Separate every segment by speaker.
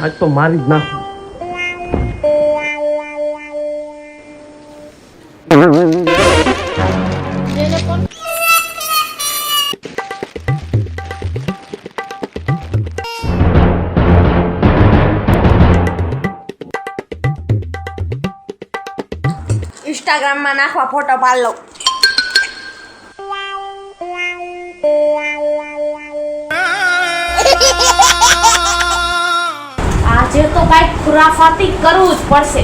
Speaker 1: આજ તો મારી જ નાખું.
Speaker 2: इंस्टाग्राम में नाखवा फोटो पाड़ लो. આજે તો કઈક ખુરાફાતી કરવું જ પડશે.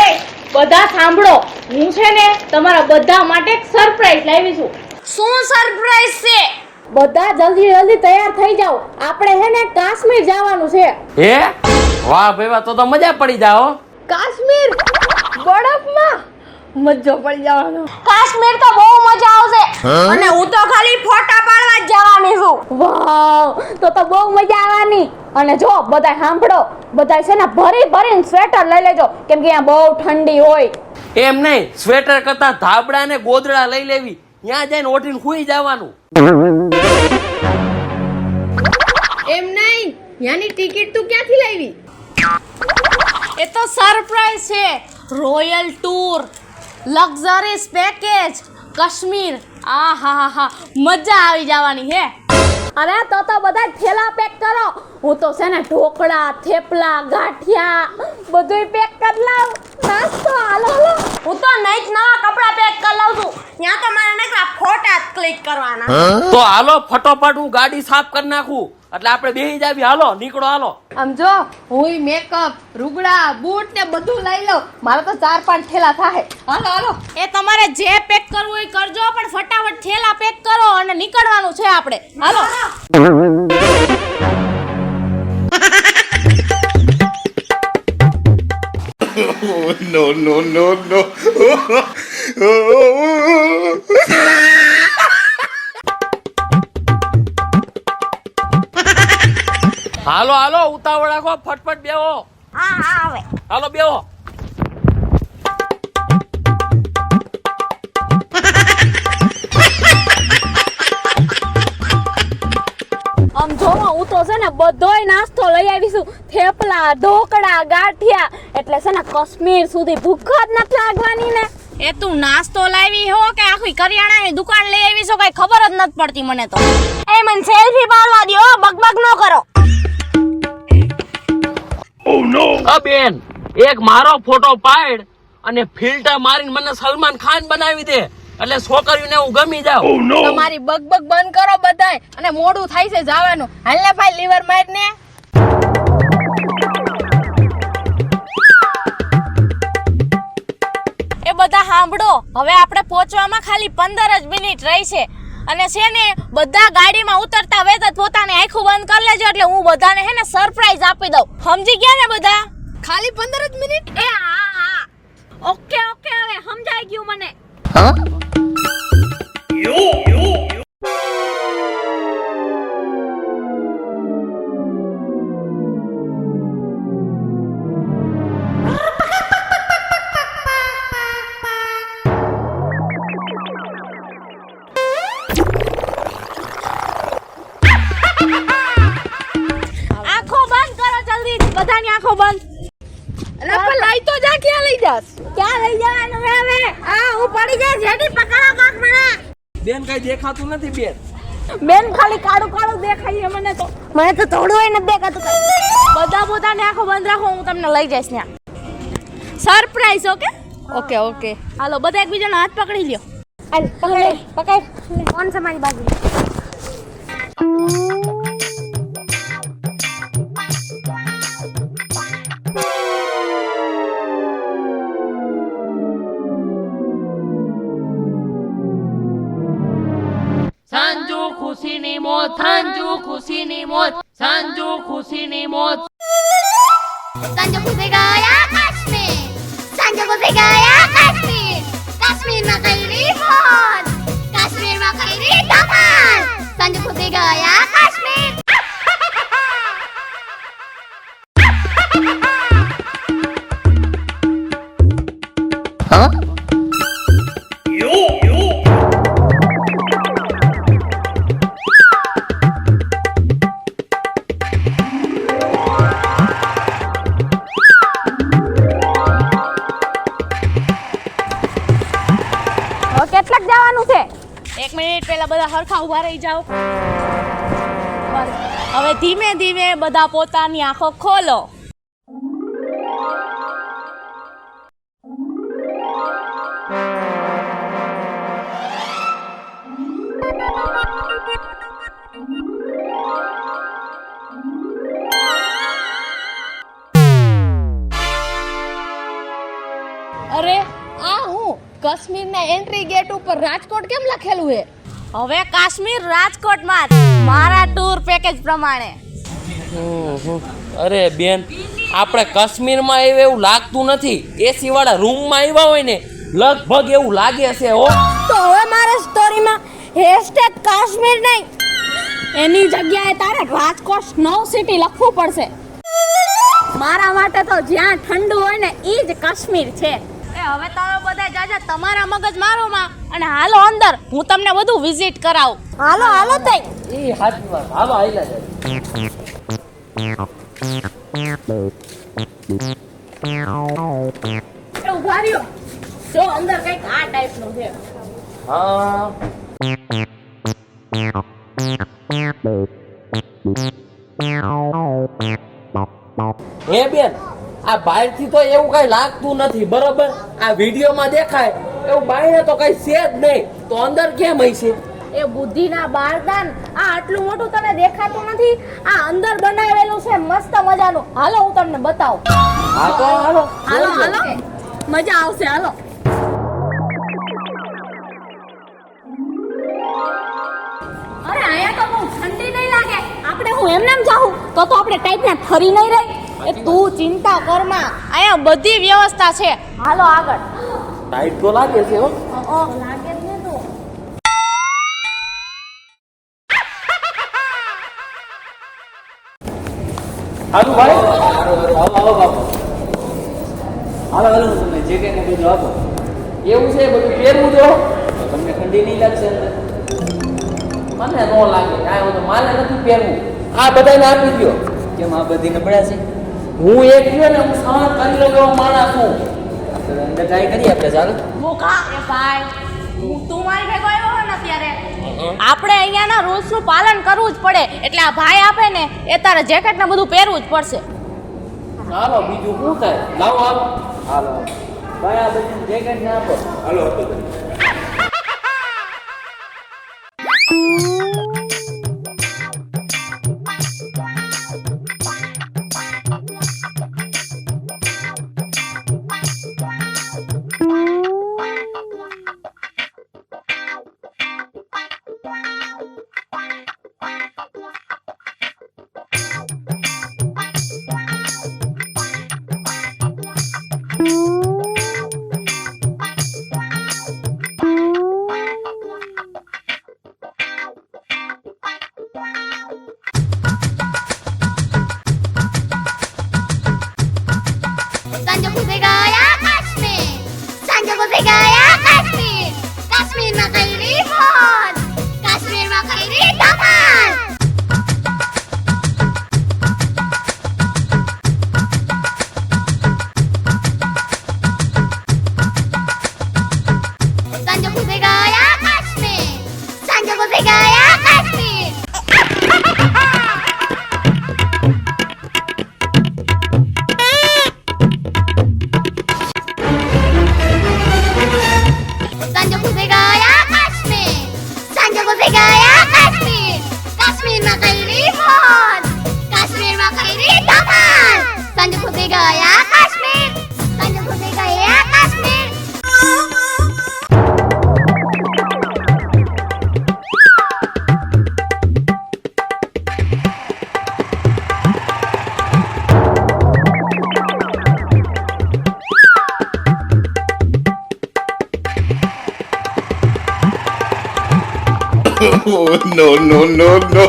Speaker 2: એ બધા સાંભળો, હું છે ને તમારા બધા માટે એક સરપ્રાઈઝ લાવી છું. શું સરપ્રાઈઝ છે? બધા જલ્દી જલ્દી તૈયાર થઈ જાઓ, આપણે હે ને કાશ્મીર જવાનું છે.
Speaker 1: હે વાહ ભાઈ વાહ, તો મજા પડી જાઓ.
Speaker 2: કાશ્મીર બરફમાં મજો પડી જવાનો. કાશ્મીર તો બહુ મજા આવશે અને હું તો ખાલી ફોટા પાડવા જ જવાની છું. વાવ, તો બહુ મજા આવવાની. અને જો બધાય સાંભળો, બધાય છે ને ભરી ભરીને સ્વેટર લઈ લેજો, કેમ કે અહીંયા બહુ ઠંડી હોય.
Speaker 1: એમ નહીં, સ્વેટર કરતા ધાબડા ને ગોદડા લઈ લેવી, ત્યાં જઈને ઓઢીને સૂઈ જવાનું.
Speaker 2: એમ નહીં, યાની ટિકિટ તું ક્યાંથી લાવી? એ તો સરપ્રાઈઝ છે. Royal tour, luxuries package, Kashmir. આ હા હા, મજા આવી જવાની હે. અરે તો બધા થેલા પેક કરો. હું તો છે ને ઢોકળા, થેપલા, ગાંઠિયા બધુંય પેક કરી લાવ. નાસ્તો હાલો. હું તો નહીં જ નવા કપડા પેક કરી લાવ છું. ત્યાં તો મારે નકરા ફોટા જ ક્લિક કરવાના.
Speaker 1: તો હાલો ફટોફટ હું ગાડી સાફ કરી નાખું, એટલે આપણે બેહી જાવી. હાલો નીકળો, હાલો.
Speaker 2: આમ જો, હું મેકઅપ, રૂગડા, બૂટ ને બધું લઈ લઉં. મારે તો 4-5 થેલા થાય. હાલો. એ તમારે જે પેક કરવું એ કરજો, પણ ફટાફટ થેલા પેક કરો અને નીકળવાનું છે આપણે. હાલો.
Speaker 3: No.
Speaker 1: હાલો ઉતાવળ રાખો, ફટફટ બેહો.
Speaker 2: હા હવે.
Speaker 1: હાલો બેહો.
Speaker 2: આમ જોવો, હું તો છે ને બધોય નાસ્તો લઈ આવીશું. થેપલા, ઢોકળા, ગાંઠિયા. એટલે છે ને કાશ્મીર સુધી ભૂખ જ નથી લાગવાની ને. એ તું નાસ્તો લાવી હો કે આખી કરિયાણાની દુકાન લઈ આવી છો, કઈ ખબર જ નથી પડતી મને તો. એ મને સેલ્ફી પાડવા દો, બકબક ન કરો.
Speaker 1: Oh no! બેન, એક મારો ફોટો પાડ અને ફિલ્ટર મારીને મને સલમાન ખાન બનાવી દે, એટલે છોકરીઓને હું ગમી જાઉં. Oh no!
Speaker 2: તમારી બકબક બંધ કરો બધાય, અને મોડું થાય છે જવાનું. હાલ ને ભાઈ, લીવર માર ને. એ બધા સાંભળો, હવે આપણે પહોંચવામાં ખાલી 15 જ મિનિટ રહી છે. અને છે ને બધા ગાડીમાં ઉતરતા વેત જ પોતાની આંખો બંધ કરી લેજો, એટલે હું બધાને હે ને સરપ્રાઈઝ આપી દઉં. સમજી ગયા ને બધા? ખાલી 15 જ મિનિટ? એ હા. ઓકે, હવે સમજાઈ ગયું મને. બધાની આંખો બંધ. અરે પણ લઈ તો જા. ક્યાં લઈ જાસ? ક્યાં લઈ જવાનું હવે? હું પડી જાય. જેડી પકડો કાક મને.
Speaker 1: બેન કઈ દેખાતું નથી
Speaker 2: બેન ખાલી કાળું દેખાય મને તો. મને તો થોડુંય નથી દેખાતું. બધાની આંખો બંધ રાખો, હું તમને લઈ જઈશ ત્યાં. સરપ્રાઈઝ. ઓકે. હાલો બધા એકબીજાનો હાથ પકડી લ્યો. હાલ પકડ. કોણ છે મારી બાજુ?
Speaker 1: ખુશીની મોત. સંજુ ખુશીની મોત.
Speaker 4: સંજુ ખુશી ગયા કાશ્મીર. સંજુ ખુશી ગયા કાશ્મીર. કાશ્મીરમાં કઈરી મોત. કાશ્મીરમાં કઈરી ધમાલ. સંજુ ખુશી ગયા કાશ્મીર.
Speaker 2: હવે કેટલાક જવાનું છે? 1 મિનિટ, પહેલા બધા હરખા ઊભા રહી જાઓ. બસ. હવે ધીમે ધીમે બધા પોતાની આંખો ખોલો. અરે આ હું કાશ્મીરના એન્ટ્રી ગેટ ઉપર રાજકોટ કેમ લખેલું છે? હવે કાશ્મીર રાજકોટમાં જ, મારા ટૂર પેકેજ પ્રમાણે.
Speaker 1: અરે બેન, આપણે કાશ્મીરમાં એવું લાગતું નથી. એસી વાળા રૂમમાં આવ્યા હોય ને લગભગ એવું લાગે છે. હો
Speaker 2: તો હવે મારે સ્ટોરીમાં હેશટેગ કાશ્મીર નહીં, એની જગ્યાએ તારે રાજકોટ સ્નો સિટી લખવું પડશે. મારા માટે તો જ્યાં ઠંડુ હોય ને ઈ જ કાશ્મીર છે. હવે તમે બધા જાજા તમારા મગજ મારોમાં અને હાલો અંદર, હું તમને બધું વિઝિટ કરાવું. હાલો હાલો તઈ.
Speaker 1: એ હાચી વાત. હાલો આઈલા જાય.
Speaker 2: ઉભા રહ્યો, જો અંદર કંઈક આ ટાઈપનું છે.
Speaker 1: હા હે બેન, આ બહારથી તો એવું કઈ લાગતું નથી, બરોબર? આ વિડીયોમાં દેખાય એવું બહાર તો કઈ છે જ નહીં, તો અંદર કેમ હશે?
Speaker 2: એ બુદ્ધિના બારદાન, આ આટલું મોટું તને દેખાતું નથી? આ અંદર બનાવેલું છે મસ્ત મજાનું. હાલો હું તમને બતાવું.
Speaker 1: હા તો હાલો
Speaker 2: હાલો હાલો, મજા આવશે. હાલો. અરે આયા તો બહુ ઠંડી નહીં લાગે. આપણે હું એમને એમ જાઉં તો આપણે ટાઈપના ઠરી નહીં રહી. એ તું ચિંતા કરમાં, અહીંયા બધી વ્યવસ્થા છે. હાલો આગળ.
Speaker 1: ટાઈટ તો લાગે છે. હો
Speaker 2: લાગે જ ને તું.
Speaker 1: હાલો ભાઈ, હાલો બાપુ, હાલો હાલો, તમને જે કઈ ને બધું આપો. એવું છે, બધું પહેરવું જો, તમને ઠંડી નહીં લાગશે અંદર. મને ન લાગે, આ તો મારે નથી પહેરવું. આ બધાને આપી દો.
Speaker 3: કેમ આ બધી નબળા છે?
Speaker 1: હું એક ગયો ને, હું સહન કરી લેવો માણસ છું.
Speaker 3: આપણે અંદર ટ્રાય કરીએ આપણે, ચાલો.
Speaker 2: મોકા એ ભાઈ, તું મારી ભેગો આવ્યો હોય ને ત્યારે આપણે અહીંયાના રૂલ્સ નું પાલન કરવું જ પડે. એટલે આ ભાઈ આપે ને એ તારે જેકેટ ને બધું પહેરવું જ પડશે.
Speaker 1: ચાલો બીજું શું થાય? લાવો આપો. હાલો ભાઈ, આ બધું જેકેટ ને આપો. હાલો આપો.
Speaker 4: Sanjung se gaya Kashmir. Sanjung se gaya Kashmir. Kashmir માં કઈરી મોજ. કાશ્મીર માં કઈરી ધમાલ. Sanjung se gaya Kashmir. Sanjung se gaya Kashmir. Sanjung se gaya Kashmir. Sanjung se gaya Kashmir. Kashmir માં કઈરી મોજ. કાશ્મીર માં કઈરી ધમાલ. Sanjung se gaya Kashmir. Sanjung se gaya Kashmir.
Speaker 5: Oh, no, no, no, no.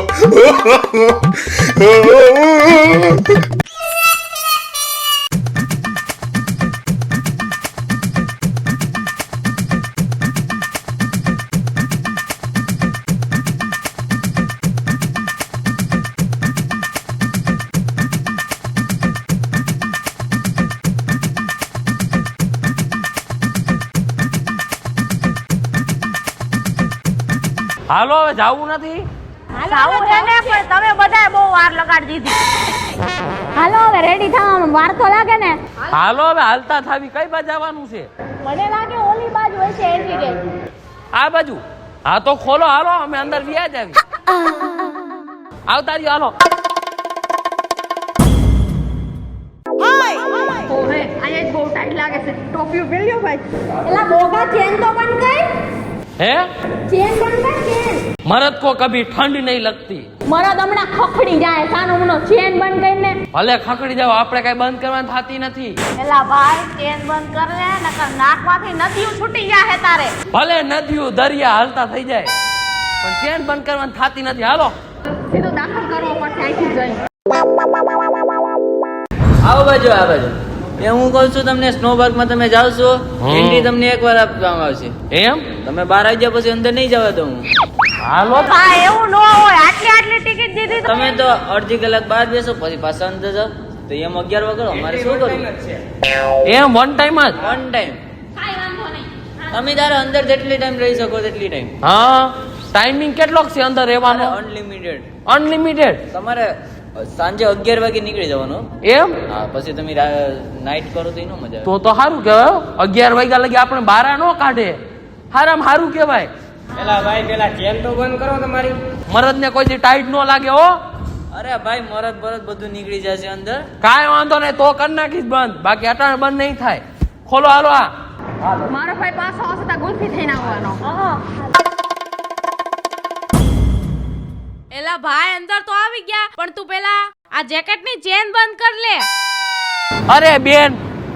Speaker 6: હાલો હવે જાવું નથી.
Speaker 2: આવું છે ને પણ તમે બધાએ બહુ વાર લગાડી દીધી.
Speaker 4: હાલો હવે રેડી થવામાં વાર તો લાગે ને.
Speaker 6: હાલો હવે હાલતા થાવી. કઈ બાજુ જવાનું છે?
Speaker 2: મને લાગે ઓલી બાજુ હોય છે એન્ટ્રી ગેટ.
Speaker 6: આ બાજુ. હા તો ખોલો, હાલો અમે અંદર વ્યા જ આવી. આવતા રહ્યો હાલો.
Speaker 2: ઓહે અહીંયા બહુ ટાઈટ લાગે છે. ટોપિયો પહેર્યો ભાઈ. એલા બોગા ચેન તો બંધ કર.
Speaker 6: હે
Speaker 2: ચેન બંધ કર ચેન.
Speaker 6: મરદ કો કભી ઠંડ નહીં લગતી.
Speaker 2: મરદ હમણાં ખખડી જાય સાનો મનો ચેન બંધ કરીને.
Speaker 6: ભલે ખખડી જાવ, આપણે કઈ બંધ કરવાની થતી નથી.
Speaker 2: એલા ભાઈ ચેન બંધ કર લે નકર નાકમાંથી નદીઓ છૂટી જાહે તારે.
Speaker 6: ભલે નદીઓ દરિયા હાલતા થઈ જાય પણ ચેન બંધ કરવાની થતી નથી. હાલો
Speaker 2: સીધો દાખલ કરવો પડશે અહીંથી જઈ.
Speaker 3: આવો બાજુ આ બાજુ. એ હું કહું છું તમને, સ્નો પાર્કમાં તમે જાવ છો, એન્ટ્રી તમને એકવાર આપવામાં આવશે.
Speaker 6: એમ
Speaker 3: તમે 12 વાગ્યા પછી અંદર નહીં જવા દઉં હું.
Speaker 6: હાલો
Speaker 2: ભાઈ એવું ન હોય. આટલી ટિકિટ દીધી તો
Speaker 3: તમે તો અડધી કલાક બહાર બેસો પછી પાછા અંદર જાઓ તો એમ 11 વાગે અમારે શું કરવું?
Speaker 6: એમ વન ટાઈમ જ.
Speaker 3: One time.
Speaker 2: કાઈ વાંધો નહીં.
Speaker 3: તમે તારે અંદર જેટલી ટાઈમ રહી શકો તેટલી ટાઈમ.
Speaker 6: હા ટાઈમિંગ કેટલો છે અંદર રહેવાનો?
Speaker 3: અનલિમિટેડ.
Speaker 6: અનલિમિટેડ.
Speaker 3: તમારે સાંજે 11 વાગે નીકળી જવાનું.
Speaker 6: એમ
Speaker 3: હા પછી તમે નાઇટ કરો તો એનો મજા આવે.
Speaker 6: તો સારું કહેવાય. 11 વાગ્યા લગી આપણે બારા નો કાઢે. હારામાં સારું કહેવાય.
Speaker 1: પેલા ભાઈ પેલા ચેન તો બંધ કરો તમારી.
Speaker 6: મરદ ને કોઈ દી ટાઈટ નો લાગે હો.
Speaker 3: અરે ભાઈ મરદ બરદ બધું નીકળી જશે અંદર.
Speaker 6: કાંઈ વાંધો નહીં, તો કરી નાખીશ બંધ. બાકી અટાણે બંધ નહીં થાય. ખોલો હાલો. આ
Speaker 2: મારો ભાઈ પાછો આવશે તો ગુલ્ફી થઈને આવવાનો. એલા ભાઈ અંદર તો આવી ગયા પણ તું પેલા આ જેકેટ ની ચેન બંધ કર લે.
Speaker 6: અરે બેન,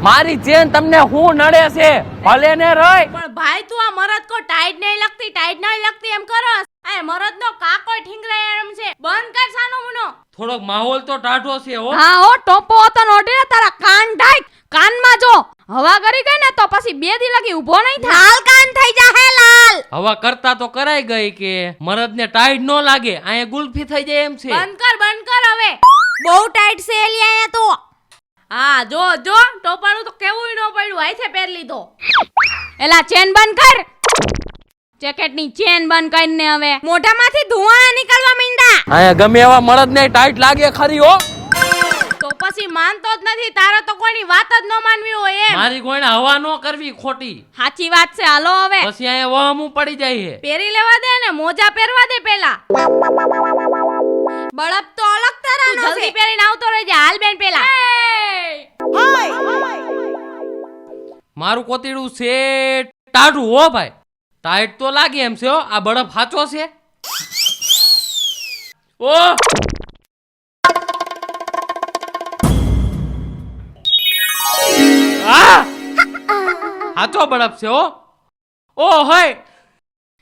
Speaker 6: મારી ચેન તમને હું નડે છે? ભલે ને રહી.
Speaker 2: પણ ભાઈ તું આ મરદ કો ટાઈટ નહીં લગતી એમ કરસ. આ મરદ નો કાકો ઠીંગરાય એમ છે. બંધ કર સાનો મુનો.
Speaker 6: થોડોક માહોલ તો ટાઢો છે હો.
Speaker 2: હા હો ટોપો હતો નોડે તારા કાન ઢાક. કાનમાં જો હવા કરી ગઈ ને તો પછી 2 દી લગી ઊભો નહીં થાય. લાલ કાન થઈ જાહે લાલ.
Speaker 6: હવા કરતા તો કરાઈ ગઈ કે મરદ ને ટાઈટ નો લાગે. અહીંયા ગુલ્ફી થઈ જાય એમ છે.
Speaker 2: બંધ કર હવે. બહુ ટાઈટ છે એલી આયા તો. હા જો ટોપાનું તો કેવું ન પડ્યું. આઈથે પહેર લીધો. એલા ચેન બંધ કર. જેકેટ ની ચેન બંધ કરીને હવે મોઢામાંથી ધુઆ નીકળવા માંડ્યા.
Speaker 6: અહીંયા ગમે એવા મરદ ને ટાઈટ લાગે ખરી હો.
Speaker 2: તો પછી માનતો જ નથી. તારે તો કોઈની વાત જ ન માનવી હોય એમ.
Speaker 6: મારી કોઈને હવા નો કરવી ખોટી.
Speaker 2: સાચી વાત છે. હાલો હવે
Speaker 6: પછી અહીંયા વહમું પડી જાય છે.
Speaker 2: પહેરી લેવા દે ને મોજા પહેરવા દે પેલા. બળપ તો અલગ તરાનો છે. જલ્દી પહેરીને આવતો રહેજે. હાલ બેન પેલા.
Speaker 6: મારું કોતીડું છે ટાઢું હો ભાઈ. ટાઈટ તો લાગે એમ છે હો. આ બળફ સાચો છે? ઓ સાચો બળફ છે હો. ઓ હોય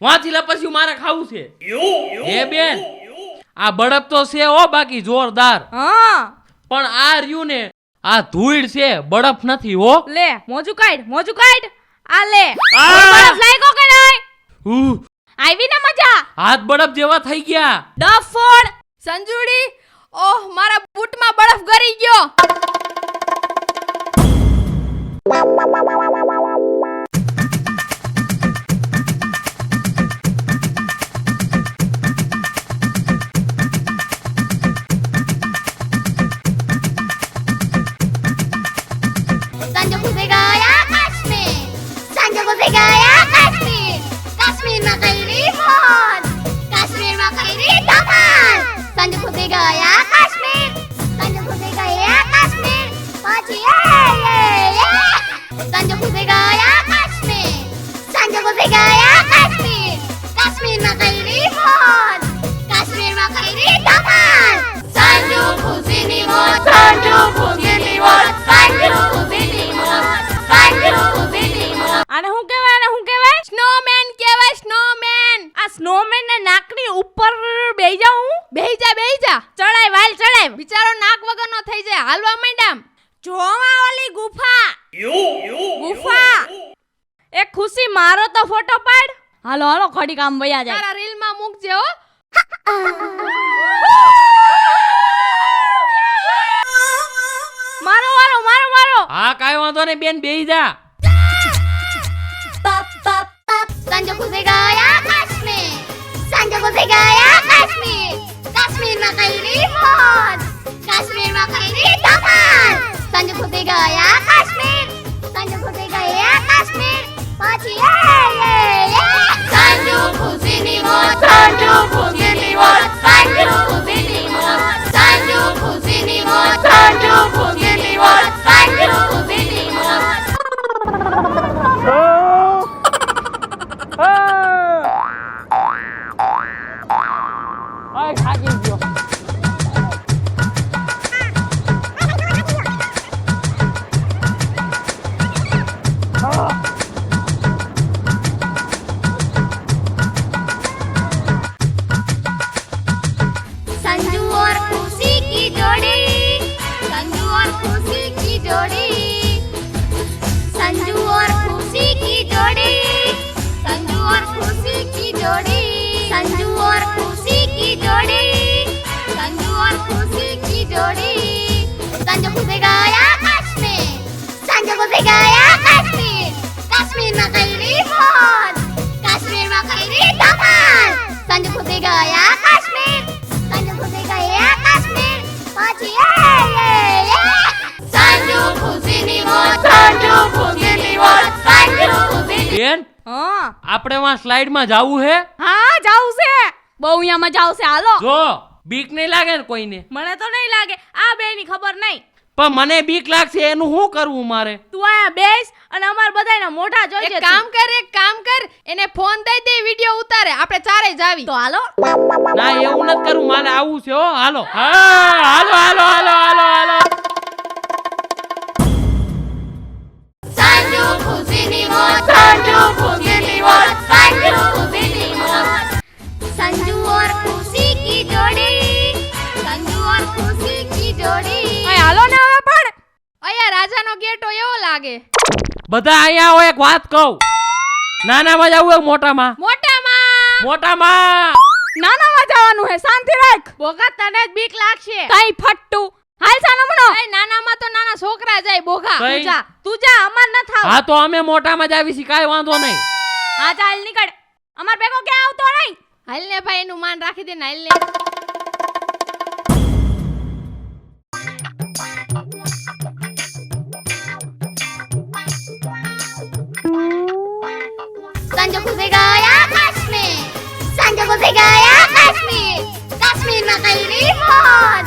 Speaker 6: વાંચી લે પછી મારે ખાવું છે. હે બેન, આ બળફ તો છે હો બાકી જોરદાર.
Speaker 2: હા
Speaker 6: પણ આ રહ્યું ને આ ધૂળ છે, બળફ નથી હો.
Speaker 2: લે મોજું કાઢ. આ લે
Speaker 6: આ!
Speaker 2: બરફ લાગ્યો કે નહીં?
Speaker 6: ઉહ,
Speaker 2: આવી ને મજા.
Speaker 6: હાથ બળફ જેવા થઈ ગયા.
Speaker 2: ડફોડ સંજુડી. ઓહ મારા બૂટમાં બરફ ગરી ગયો.
Speaker 4: Sanjo khusega ya Kashmir. Sanjo khusega ya Kashmir. Kashmir માં કઈ રિપોર્ટ. Kashmir માં કઈ ધમાલ. Sanjo khusega ya Kashmir. Sanjo khusega ya Kashmir. પછી Sanjo khusega ya Kashmir. Sanjo khusega ya Kashmir. Kashmir માં કઈ રિપોર્ટ. Kashmir માં કઈ ધમાલ. Sanjo khusini મોજ. Sanjo khusini મોજ. Sanjo khusini મોજ. Sanjo khusini મોજ.
Speaker 2: આને શું કહેવાય? સ્નોમેન કહેવાય. સ્નોમેન. આ સ્નોમેન ના નાકની ઉપર બેહી જાઉં. બેહી જા. ચડાય વાલ ચડાય. બિચારો નાક વગરનો થઈ જાય. હાલવા માંડ્યામ. જોવા ઓલી ગુફા. એક ખુશી મારો તો ફોટો પાડ. હાલો ઘડી કામ વયા જાય. તારા રીલ માં મૂકજે હો. મારો.
Speaker 6: હા કાંઈ વાંધો નહીં બેન, બેહી જા.
Speaker 4: Sanjo khusega ya Kashmir. जोड़ी संजू और खुशी की जोड़ी संजू और खुशी की जोड़ी संजू खुशी गया कश्मीर संजू खुशी गया कश्मीर कश्मीर में कईरी मौज कश्मीर में कईरी धमाल संजू खुशी गया कश्मीर संजू खुशी गया कश्मीर पाछी संजू खुशी ની મોજ સંજू खुशी ની મોજ संजू खुशी
Speaker 6: બેન
Speaker 2: હા
Speaker 6: આપણે વાં સ્લાઇડ માં જાવું હે
Speaker 2: હા જાવું છે બહુ અહીંયા મજા આવશે હાલો
Speaker 6: જો બીક નહીં લાગે ને કોઈને
Speaker 2: મને તો નહીં લાગે આ બે ની ખબર નહીં
Speaker 6: પણ મને બીક લાગશે એનું શું કરવું મારે
Speaker 2: તું આયા બેસ અને અમાર બધાયના મોઢા જોઈ
Speaker 7: એક કામ કર એને ફોન દઈ દે વિડિયો ઉતારે આપણે ચારે જાવી
Speaker 2: તો હાલો
Speaker 6: ના એવું નથી કરવું મારે આવું છે હો હાલો હા હાલો હાલો હાલો હાલો હાલો
Speaker 4: संजू खुशी ની મોજ संजू खुशी ની મોજ संजू खुशी ની મોજ संजू और खुशी की जोड़ी संजू और खुशी की जोड़ी
Speaker 2: અહીં હાલો ને હવે પણ
Speaker 7: અહીંયા રાજાનો ગેટો એવો લાગે
Speaker 6: બધા અહીંયા આવો એક વાત કહું નાનામાં જાવું એક મોટામાં
Speaker 7: મોટામાં
Speaker 6: મોટામાં
Speaker 2: નાનામાં જવાનું હે શાંતિ રાખ
Speaker 7: બોગા તને જ બીક લાગશે
Speaker 2: કઈ ફટ્ટુ હાલ સાનમણો
Speaker 7: એ નાનામાં તો નાના છોકરા જાય બોગા
Speaker 6: કઈ?
Speaker 2: તું જા અમાર ન થાવ
Speaker 6: હા તો અમે મોટામાં જ આવી છીએ કાંઈ વાંધો નહીં
Speaker 2: હા ચાલ નીકળ અમાર ભેગો ક્યાં આવતો નહીં
Speaker 7: હાલ ને ભાઈ એનું માન રાખી દે ને હાલ ને
Speaker 4: संजू खुशी गया कश्मीर संजू खुशी गया कश्मीर कश्मीर में कईरी मौज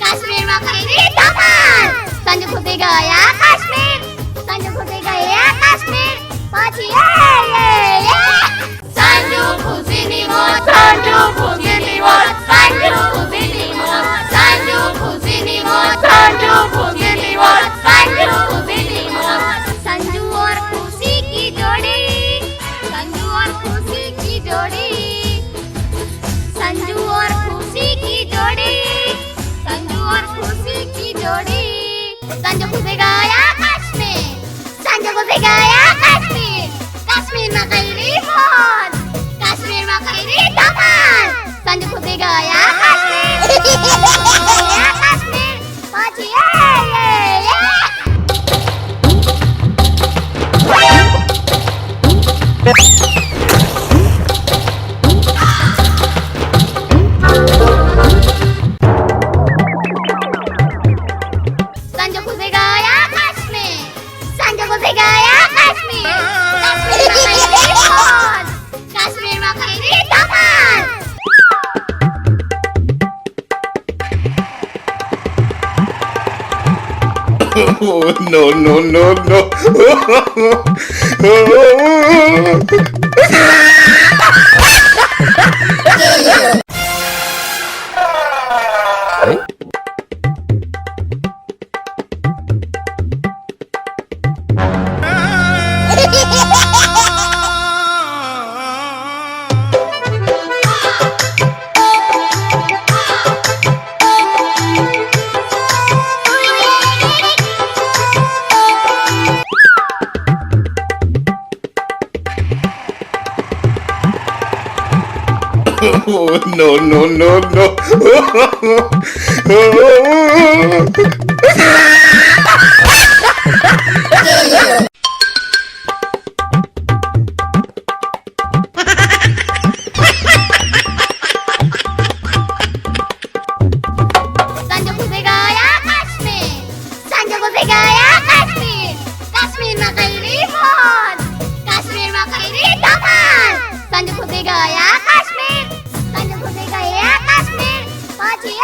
Speaker 4: कश्मीर में कईरी धमाल संजू खुशी गया कश्मीर संजू खुशी गया कश्मीर पाछी संजू खुशी ની મોજ संजू खुशी ની મોજ संजू खुशी ની મોજ संजू खुशी ની મોજ संजू खुशी ની મોજ संजू खुशी ની મોજ संजू और खुशी की जोड़ी संजू और खुशी की जोड़ी संजू और खुशी की जोड़ी संजू और खुशी की जोड़ी संजू खुशी गया कश्मीर संजू खुशी गया कश्मीर कश्मीर में कईरी मौज कश्मीर में कईरी धमाल संजू खुशी गया कश्मीर गया कश्मीर पाछी संजू खुशी गया कश्मीर संजू खुशी गया कश्मीर कश्मीर में कईरी मौज कश्मीर में कईरी धमाल
Speaker 5: Oh, no, no, no, no. Oh, no, no, no, no.
Speaker 4: Sanju खुशी गया कश्मीर संजू खुशी गया कश्मीर कश्मीर में कईरी मौज कश्मीर में कईरी धमाल संजू खुशी गया कश्मीर संजू खुशी गया कश्मीर पाछी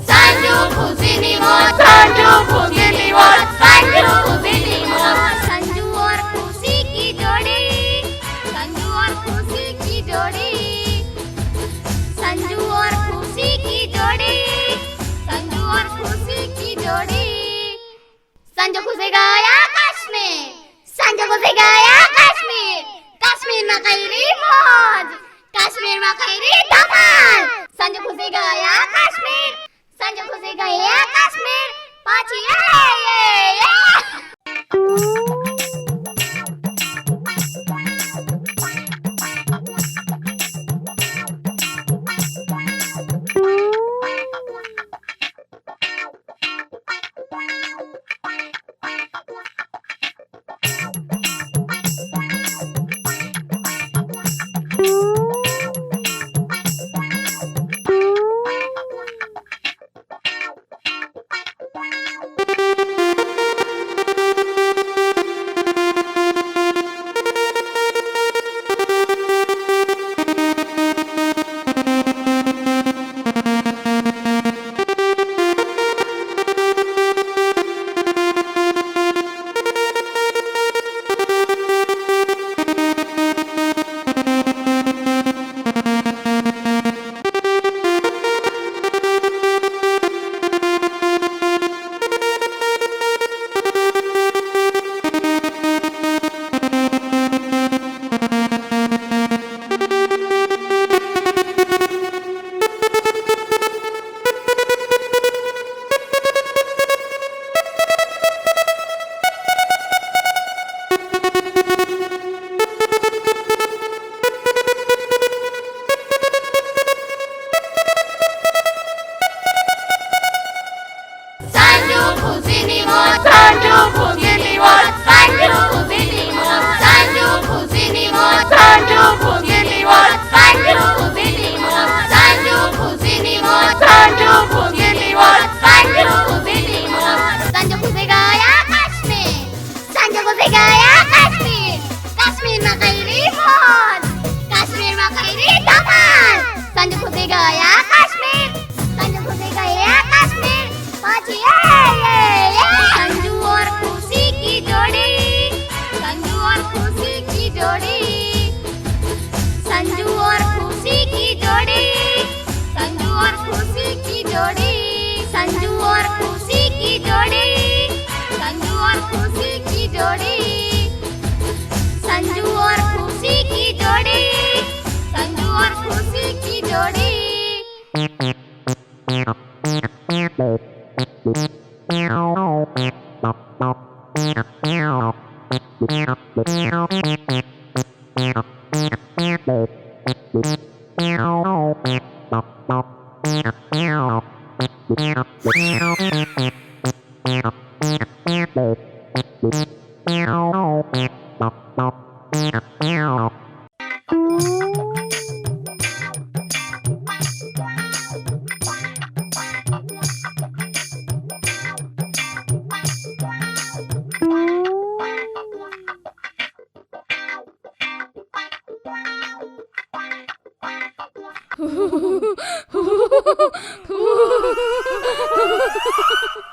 Speaker 4: संजू खुशी ની મોજ संजू खुशी ની મોજ संजू खुशी ની મોજ संजू और खुशी की जोड़ी संजू और खुशी की जोड़ी संजू और खुशी की जोड़ी संजू और खुशी की जोड़ी संजू खुशी गया कश्मीर संजू खुशी गया कश्मीर कश्मीर में कईरी मौज કાશ્મીરમાં કરી ધમાલ. સંજુ ખુશી ગયા કાશ્મીર. સંજુ ખુશી ગયા કાશ્મીર. પાછી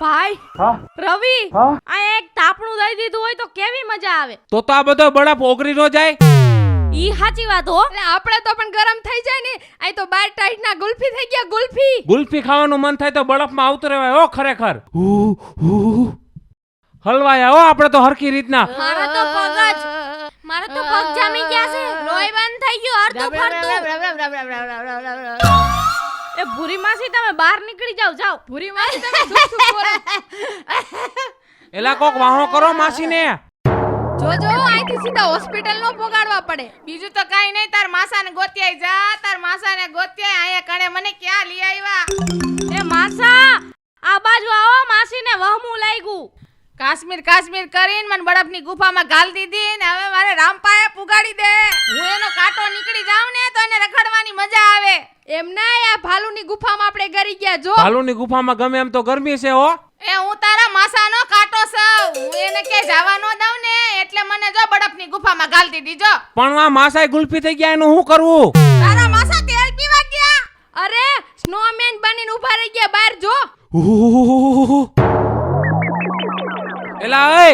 Speaker 2: ભાઈ
Speaker 6: હા
Speaker 2: રવિ
Speaker 6: હા
Speaker 2: આ એક તાપણું દઈ દીધું હોય તો કેવી મજા આવે.
Speaker 6: તો આ બધો બરફ ઓગળી નો જાય.
Speaker 2: ઈ સાચી વાત હો.
Speaker 7: એટલે આપણે તો પણ ગરમ થઈ જાય ને. આ તો બાર ટાઈટ ના ગુલ્ફી થઈ ગયા ગુલ્ફી.
Speaker 6: ગુલ્ફી ખાવાનું મન થાય તો બરફમાં આવતું રહેવાય. ઓ ખરેખર હલવાયા હો આપણે તો હરકી રીતના.
Speaker 2: મારા તો પગ જામી ગયા છે. લોહી બંધ થઈ ગયું અડધું ફરતું. એ ભૂરી માસી તમે બહાર નીકળી જાવ.
Speaker 7: ભૂરી માસી તમે સુખ સુખ બોલો.
Speaker 6: એલા કોક વાહો કરો માસીને.
Speaker 7: જોજો અહીંથી સીધા હોસ્પિટલ નો પોગાડવા પડે.
Speaker 8: બીજું તો કાઈ નહીં, તાર માસાને ગોત્યાઈ જા. તાર માસાને ગોત્યાઈ આયા કણે મને ક્યાં લઈ આવ્યા.
Speaker 2: એ માસા આ બાજુ આવો, માસીને વહમું લાગ્યું.
Speaker 8: કાશ્મીર કાશ્મીર કરીને મને બરફની ગુફામાં ગાલ દીધી ને હવે મારે રામપાએ પુગાડી દે. હું એનો કાંટો નીકળી જાઉં ને તો એને રખડવાની મજા આવે.
Speaker 7: એમ ના આ ભાલુની ગુફામાં આપણે ગરી ગયા જો.
Speaker 6: ભાલુની ગુફામાં ગમે એમ તો ગરમી છે હો.
Speaker 8: એ હું તારા માસાનો કાંટો છું. હું એને કે જવા નો દઉં ને એટલે મને જો બરફની ગુફામાં ગાલ દીધી જો.
Speaker 6: પણ આ માસાય ગુલ્ફી થઈ ગયા એનું શું કરવું?
Speaker 8: તારા માસા તેલ પીવા ગયા.
Speaker 7: અરે સ્નોમેન બનીને ઊભા રહી ગયા બહાર જો.
Speaker 6: એલા એ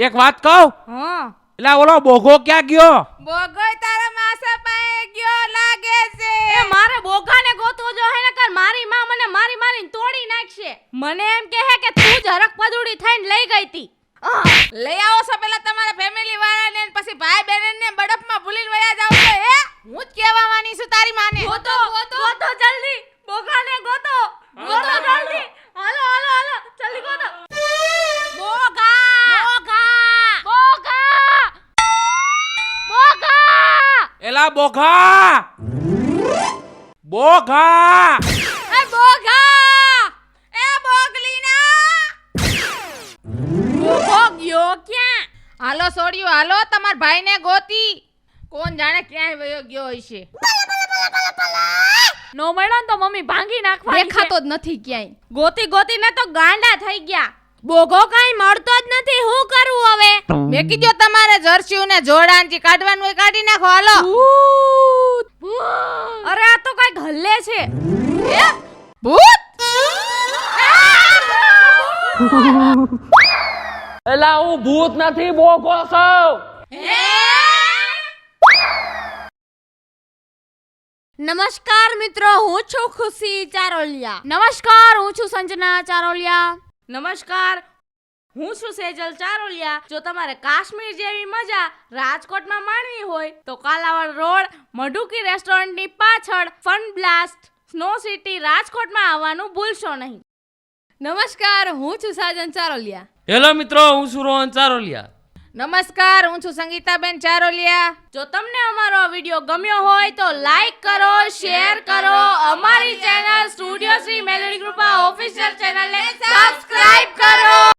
Speaker 6: એક વાત કહું.
Speaker 2: હા
Speaker 6: એલા ઓલો બોઘો ક્યાં ગયો?
Speaker 8: બોગોય તારા માસા પાસે ગયો લાગે છે.
Speaker 2: એ મારે બોગાને ગોતવો જો હે નકર મારી માં મને મારીને તોડી નાખશે. મને એમ કહે કે તું જ હરક પદુડી થઈને લઈ ગઈ તી.
Speaker 8: લઈ આવો છો પેલા તમારા ફેમિલી વાળાને ને પછી ભાઈ બહેનને બરફમાં ભૂલીને વયા જાવ છો. હે હું જ કહેવાની છું તારી
Speaker 6: બોઘા બોઘા
Speaker 8: એ બોઘા એ બોગલીના બોઘો ગયો ક્યાં? હાલો છોડ્યું, હાલો તમાર ભાઈને ગોતી. કોણ જાણે ક્યાંય વયો ગયો હશે.
Speaker 2: નો મળ્યો ને તો મમ્મી ભાંગી નાખવાની છે.
Speaker 7: દેખાતો જ નથી ક્યાંય.
Speaker 2: ગોતી ગોતીને તો ગાંડા થઈ ગયા. બોગો કાંઈ મળતો જ નથી. હું કરું હવે?
Speaker 8: મેં કીધું તમારે જર્સીયું ને જોડાણથી કાઢવાનું હોય કાઢી નાખો. હાલો.
Speaker 2: ભૂત! અરે આ તો કઈક હલ્લે છે.
Speaker 8: એ ભૂત!
Speaker 6: એલા હું ભૂત નથી બોઘો છું.
Speaker 2: નમસ્કાર મિત્રો, હું છું ખુશી ચારોલિયા. નમસ્કાર, હું છું સંજના ચારોલિયા. નમસ્કાર, હું છું સેજલ ચારોલિયા. જો તમારે કાશ્મીર જેવી મજા રાજકોટમાં માણવી હોય તો કાલાવડ રોડ મઢુકી રેસ્ટોરન્ટની પાછળ ફન બ્લાસ્ટ સ્નો સિટી રાજકોટમાં આવવાનું ભૂલશો નહીં.
Speaker 7: નમસ્કાર, હું છું સાજન ચારોલિયા.
Speaker 6: હેલો મિત્રો, હું છું રોહન ચારોલિયા.
Speaker 8: નમસ્કાર, હું છું સંગીતાબેન ચારોલિયા.
Speaker 2: જો તમને અમારો આ વિડિયો ગમ્યો હોય તો લાઈક કરો, શેર કરો, અમારી ચેનલ સ્ટુડિયો શ્રી મેલોડી કૃપા ઓફિશિયલ ચેનલને સબસ્ક્રાઇબ કરો.